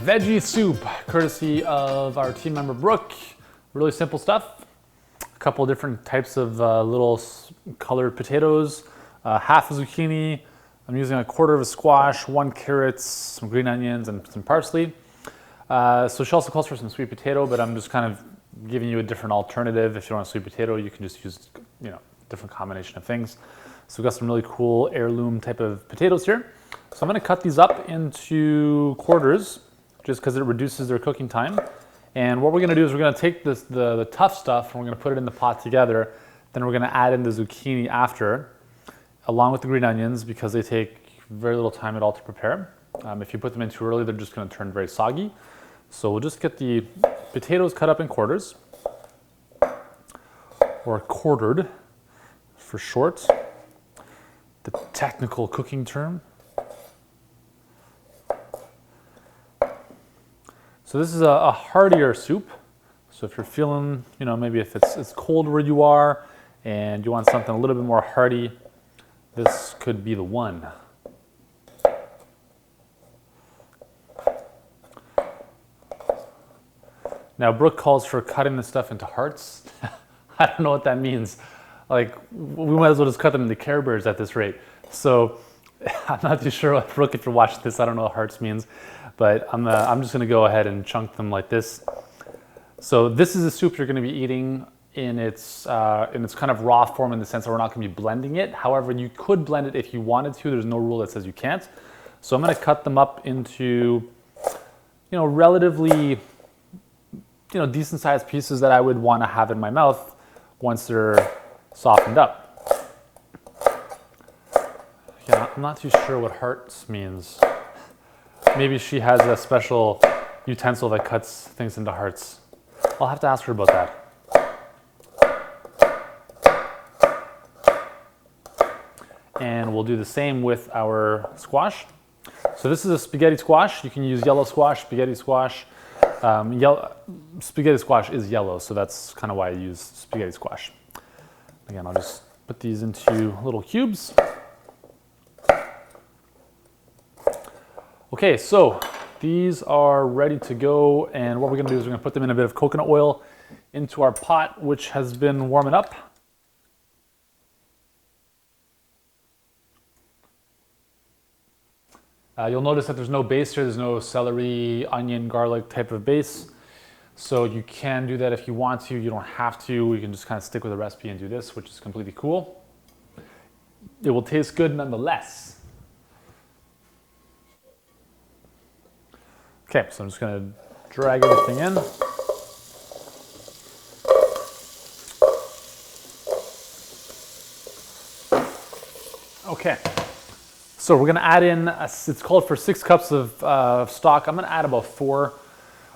Veggie soup, courtesy of our team member Brooke. Really simple stuff. A couple different types of little colored potatoes, half a zucchini. I'm using a quarter of a squash, 1 carrot, some green onions, and some parsley. So she also calls for some sweet potato, but I'm just kind of giving you a different alternative. If you want a sweet potato, you can just use, different combination of things. So we've got some really cool heirloom type of potatoes here. So I'm going to cut these up into quarters, just because it reduces their cooking time. And what we're going to do is we're going to take the tough stuff and we're going to put it in the pot together. Then we're going to add in the zucchini after, along with the green onions, because they take very little time at all to prepare. If you put them in too early, they're just going to turn very soggy. So we'll just get the potatoes cut up in quarters, or quartered for short, the technical cooking term. So this is a heartier soup. So if you're feeling, maybe if it's cold where you are and you want something a little bit more hearty, this could be the one. Now Brooke calls for cutting this stuff into hearts. I don't know what that means. Like, we might as well just cut them into Care Bears at this rate. So I'm not too sure what, Brooke, if you're watching this, I don't know what hearts means. But I'm just going to go ahead and chunk them like this. So this is a soup you're going to be eating in its kind of raw form, in the sense that we're not going to be blending it. However, you could blend it if you wanted to. There's no rule that says you can't. So I'm going to cut them up into, relatively, decent sized pieces that I would want to have in my mouth once they're softened up. Yeah, I'm not too sure what hearts means. Maybe she has a special utensil that cuts things into hearts. I'll have to ask her about that. And we'll do the same with our squash. So this is a spaghetti squash. You can use yellow squash, spaghetti squash. Spaghetti squash is yellow, so that's kind of why I use spaghetti squash. Again, I'll just put these into little cubes. Okay, so these are ready to go, and what we're going to do is we're going to put them in a bit of coconut oil into our pot, which has been warming up. You'll notice that there's no base here. There's no celery, onion, garlic type of base. So you can do that if you want to. You don't have to. You can just kind of stick with the recipe and do this, which is completely cool. It will taste good nonetheless. Okay, so I'm just going to drag everything in. Okay, so we're going to add in, it's called for 6 cups of stock. I'm going to add about 4.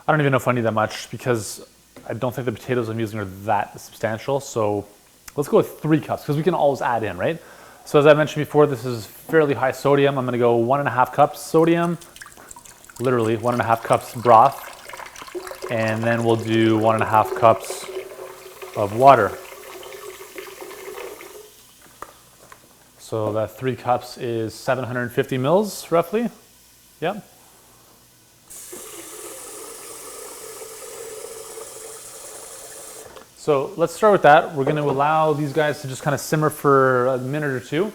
I don't even know if I need that much because I don't think the potatoes I'm using are that substantial. So let's go with 3 cups because we can always add in, right? So as I mentioned before, this is fairly high sodium. I'm going to go 1.5 cups sodium. Literally 1.5 cups broth, and then we'll do 1.5 cups of water. So that 3 cups is 750 mils roughly. Yep. So let's start with that. We're going to allow these guys to just kind of simmer for a minute or 2.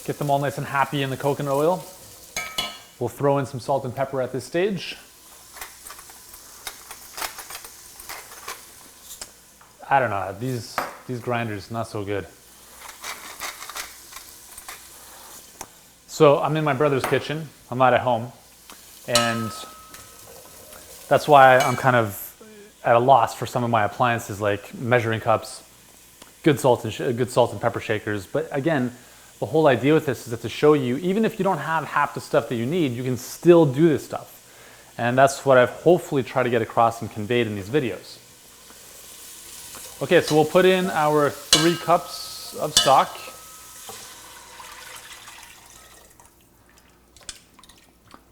Get them all nice and happy in the coconut oil. We'll throw in some salt and pepper at this stage. I don't know, these grinders, not so good. So I'm in my brother's kitchen, I'm not at home, and that's why I'm kind of at a loss for some of my appliances like measuring cups, good salt and pepper shakers. But again, the whole idea with this is that to show you, even if you don't have half the stuff that you need, you can still do this stuff. And that's what I've hopefully tried to get across and conveyed in these videos. Okay, so we'll put in our 3 cups of stock.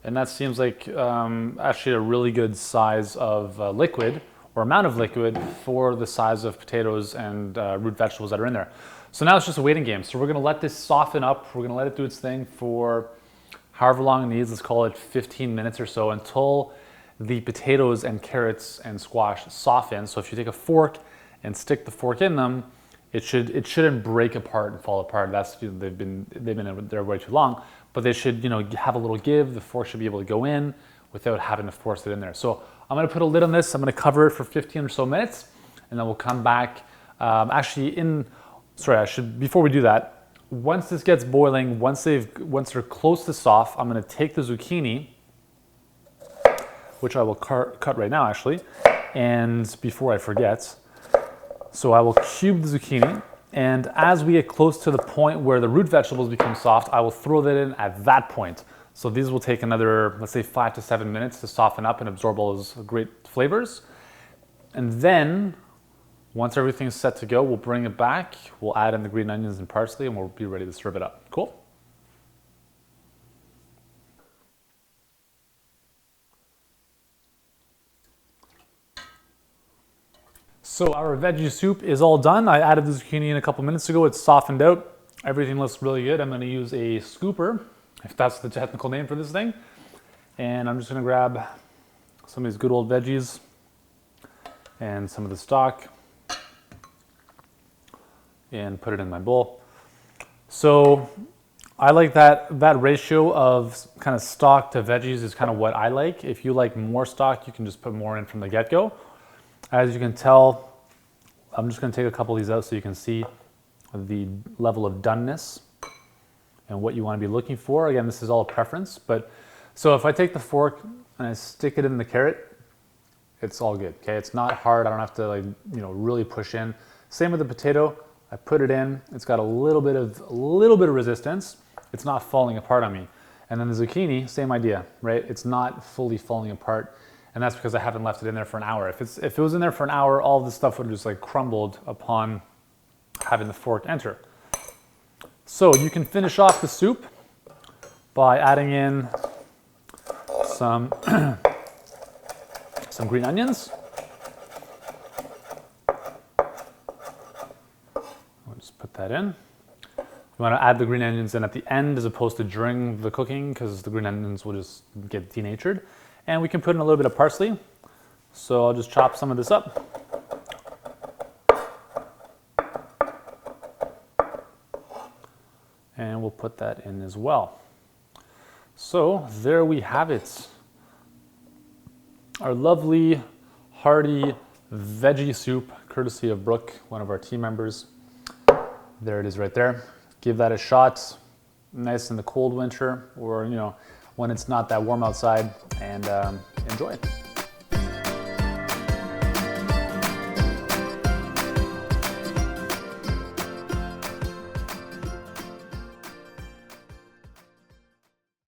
And that seems like actually a really good size of liquid, or amount of liquid for the size of potatoes and root vegetables that are in there. So now it's just a waiting game. So we're gonna let this soften up. We're gonna let it do its thing for however long it needs. Let's call it 15 minutes or so, until the potatoes and carrots and squash soften. So if you take a fork and stick the fork in them, it shouldn't break apart and fall apart. That's, you know, they've been in there way too long, but they should, you know, have a little give. The fork should be able to go in without having to force it in there. So I'm gonna put a lid on this. I'm gonna cover it for 15 or so minutes, and then we'll come back. Before we do that, once this gets boiling, once they're close to soft, I'm gonna take the zucchini, which I will cut right now actually, and before I forget, so I will cube the zucchini, and as we get close to the point where the root vegetables become soft, I will throw that in at that point. So these will take another, let's say 5 to 7 minutes to soften up and absorb all those great flavors. And then, once everything's set to go, we'll bring it back, we'll add in the green onions and parsley, and we'll be ready to serve it up. Cool? So our veggie soup is all done. I added the zucchini in a couple minutes ago. It's softened out. Everything looks really good. I'm gonna use a scooper, if that's the technical name for this thing. And I'm just gonna grab some of these good old veggies and some of the stock and put it in my bowl. So I like that ratio of kind of stock to veggies is kind of what I like. If you like more stock, you can just put more in from the get-go. As you can tell, I'm just gonna take a couple of these out so you can see the level of doneness and what you wanna be looking for. Again, this is all a preference, but so if I take the fork and I stick it in the carrot, it's all good, okay? It's not hard, I don't have to really push in. Same with the potato, I put it in, it's got a little bit of resistance, it's not falling apart on me. And then the zucchini, same idea, right? It's not fully falling apart. And that's because I haven't left it in there for an hour. If it was in there for an hour, all this stuff would have just crumbled upon having the fork enter. So you can finish off the soup by adding in some green onions. I'll just put that in. You want to add the green onions in at the end as opposed to during the cooking, because the green onions will just get denatured. And we can put in a little bit of parsley. So I'll just chop some of this up. And we'll put that in as well. So there we have it. Our lovely, hearty veggie soup, courtesy of Brooke, one of our team members. There it is right there. Give that a shot. Nice in the cold winter, or when it's not that warm outside, and enjoy it.